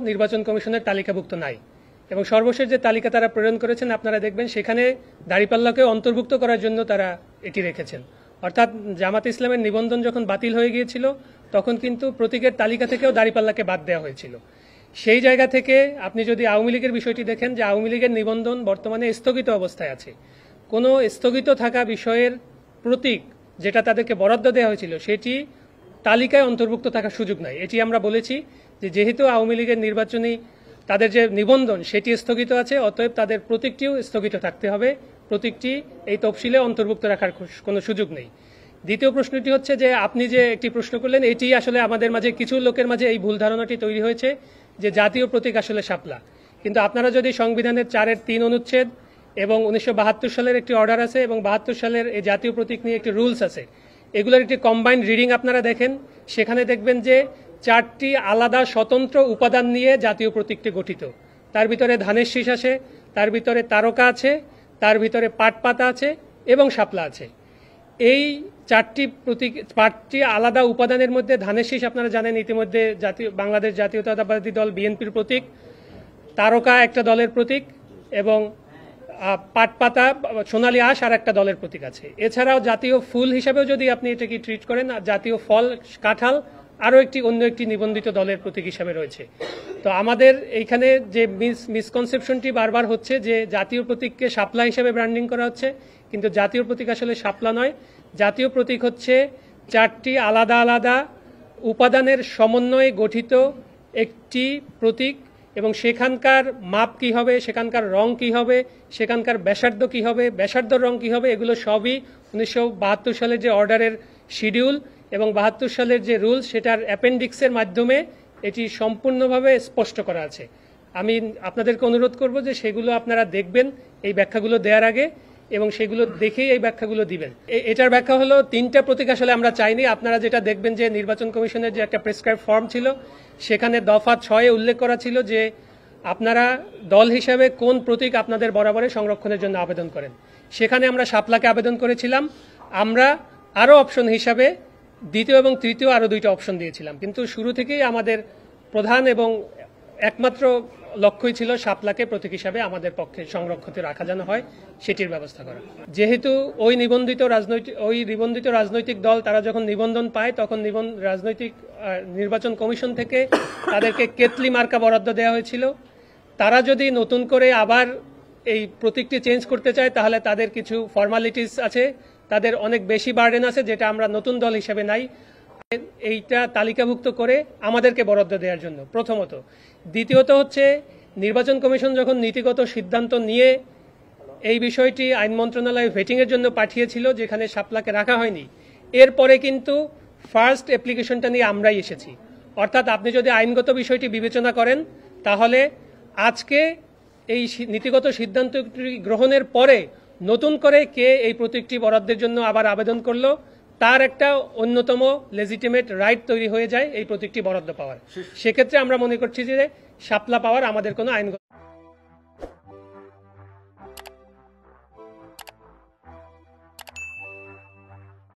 নির্বাচন কমিশনের তালিকাভুক্ত নাই এবং সর্বশেষ যে তালিকা তারা প্রেরণ করেছেন আপনারা দেখবেন সেখানে দাঁড়িপাল্লাকে অন্তর্ভুক্ত করার জন্য তারা এটি রেখেছেন। অর্থাৎ জামাত ইসলামের নিবন্ধন যখন বাতিল হয়ে গিয়েছিল তখন কিন্তু প্রতীকের তালিকা থেকেও দাঁড়িপাল্লাকে বাদ দেওয়া হয়েছিল। সেই জায়গা থেকে আপনি যদি আওয়ামী লীগের বিষয়টি দেখেন যে আওয়ামী লীগের নিবন্ধন বর্তমানে স্থগিত অবস্থায় আছে। কোনো স্থগিত থাকা বিষয়ের প্রতীক যেটা তাদেরকে বরাদ্দ দেওয়া হয়েছিল সেটি তালিকায় অন্তর্ভুক্ত থাকার সুযোগ নাই। এটি আমরা বলেছি যে যেহেতু আওয়ামী লীগের নির্বাচনী তাদের যে নিবন্ধন সেটি স্থগিত আছে, অতএব তাদের প্রতীকটিও স্থগিত থাকতে হবে, প্রতীকটি এই তফসিলে অন্তর্ভুক্ত রাখার কোনো সুযোগ নেই। দ্বিতীয় প্রশ্নটি হচ্ছে যে আপনি যে একটি প্রশ্ন করলেন এটি আসলে আমাদের মাঝে কিছু লোকের মাঝে এই ভুল ধারণাটি তৈরি হয়েছে যে জাতীয় প্রতীক আসলে শাপলা। কিন্তু আপনারা যদি সংবিধানের 4-3 অনুচ্ছেদ এবং 1972 সালের একটি অর্ডার আছে এবং 72 সালের এই জাতীয় প্রতীক নিয়ে একটি রুলস আছে, এগুলোর একটি কম্বাইন্ড রিডিং আপনারা দেখেন, সেখানে দেখবেন যে 4টি আলাদা স্বতন্ত্র উপাদান নিয়ে জাতীয় প্রতীকটি গঠিত। তার ভিতরে ধানের শীষ আছে, তার ভিতরে তারকা আছে, তার ভিতরে পাট পাতা আছে এবং শাপলা আছে। এই 4টি আলাদা উপাদানের মধ্যে ধানের শীষ আপনারা জানেন ইতিমধ্যে বাংলাদেশ জাতীয়তাবাদী দল বিএনপির প্রতীক, তারকা একটা দলের প্রতীক এবং পাট পাতা সোনালী আঁশ আর একটা দলের প্রতীক আছে। এছাড়াও জাতীয় ফুল হিসাবেও যদি আপনি এটাকে ট্রিট করেন, জাতীয় ফল কাঁঠাল আরও অন্য একটি নিবন্ধিত দলের প্রতীক হিসাবে রয়েছে। তো আমাদের এইখানে যে মিসকনসেপশনটি বারবার হচ্ছে যে জাতীয় প্রতীককে শাপলা হিসাবে ব্র্যান্ডিং করা হচ্ছে, কিন্তু জাতীয় প্রতীক আসলে শাপলা নয়। জাতীয় প্রতীক হচ্ছে 4টি আলাদা আলাদা উপাদানের সমন্বয়ে গঠিত একটি প্রতীক এবং সেখানকার মাপ কি হবে, সেখানকার রং কি হবে, সেখানকার ব্যাসার্ধ কি হবে, ব্যাসার্ধর রং কি হবে, এগুলো সবই 1972 সালের যে অর্ডারের শিডিউল এবং 72 সালের যে রুলস সেটার অ্যাপেন্ডিক্সের মাধ্যমে এটি সম্পূর্ণভাবে স্পষ্ট করা আছে। আমি আপনাদেরকে অনুরোধ করব যে সেগুলো আপনারা দেখবেন এই ব্যাখ্যাগুলো দেওয়ার আগে এবং সেগুলো দেখেই এই ব্যাখ্যাগুলো দিবেন। এটার ব্যাখ্যা হলো 3টা প্রতীক আসলে আমরা চাইনি। আপনারা যেটা দেখবেন যে নির্বাচন কমিশনের যে একটা প্রেসক্রাইব ফর্ম ছিল সেখানে দফা 6 উল্লেখ করা ছিল যে আপনারা দল হিসাবে কোন প্রতীক আপনাদের বরাবরে সংরক্ষণের জন্য আবেদন করেন। সেখানে আমরা শাপলাকে আবেদন করেছিলাম। আমরা আরও অপশন হিসাবে দ্বিতীয় এবং তৃতীয় আরও 2টা অপশন দিয়েছিলাম, কিন্তু শুরু থেকেই আমাদের প্রধান এবং একমাত্র লক্ষ্যই ছিল শাপলাকে প্রতীক হিসাবে আমাদের পক্ষে সংরক্ষিত রাখা যেন হয় সেটির ব্যবস্থা করা। যেহেতু ওই নিবন্ধিত রাজনৈতিক দল তারা যখন নিবন্ধন পায় তখন নির্বাচন কমিশন থেকে তাদেরকে কেতলি মার্কা বরাদ্দ দেওয়া হয়েছিল। তারা যদি নতুন করে আবার এই প্রতীকটি চেঞ্জ করতে চায় তাহলে তাদের কিছু ফর্মালিটিস আছে, তাদের অনেক বেশি বার্ডেন আছে যেটা আমরা নতুন দল হিসেবে নাই। এইটা তালিকাভুক্ত করে আমাদেরকে বরাদ্দ দেওয়ার জন্য প্রথমত। দ্বিতীয়ত হচ্ছে নির্বাচন কমিশন যখন নীতিগত সিদ্ধান্ত নিয়ে এই বিষয়টি আইন মন্ত্রণালয়ে ভেটিংয়ের জন্য পাঠিয়েছিল যেখানে শাপলাকে রাখা হয়নি, এরপরে কিন্তু ফার্স্ট অ্যাপ্লিকেশনটা নিয়ে আমরাই এসেছি। অর্থাৎ আপনি যদি আইনগত বিষয়টি বিবেচনা করেন তাহলে আজকে এই নীতিগত সিদ্ধান্তটি গ্রহণের পরে নতুন করে কে এই প্রতীকটি বরাদ্দের জন্য আবার আবেদন করলো তার একটা অন্যতম লেজিটিমেট রাইট তৈরি হয়ে যায় এই প্রতীকটি বরাদ্দ পাওয়ার। সেক্ষেত্রে আমরা মনে করছি যে শাপলা পাওয়ার আমাদের কোনো আইনগত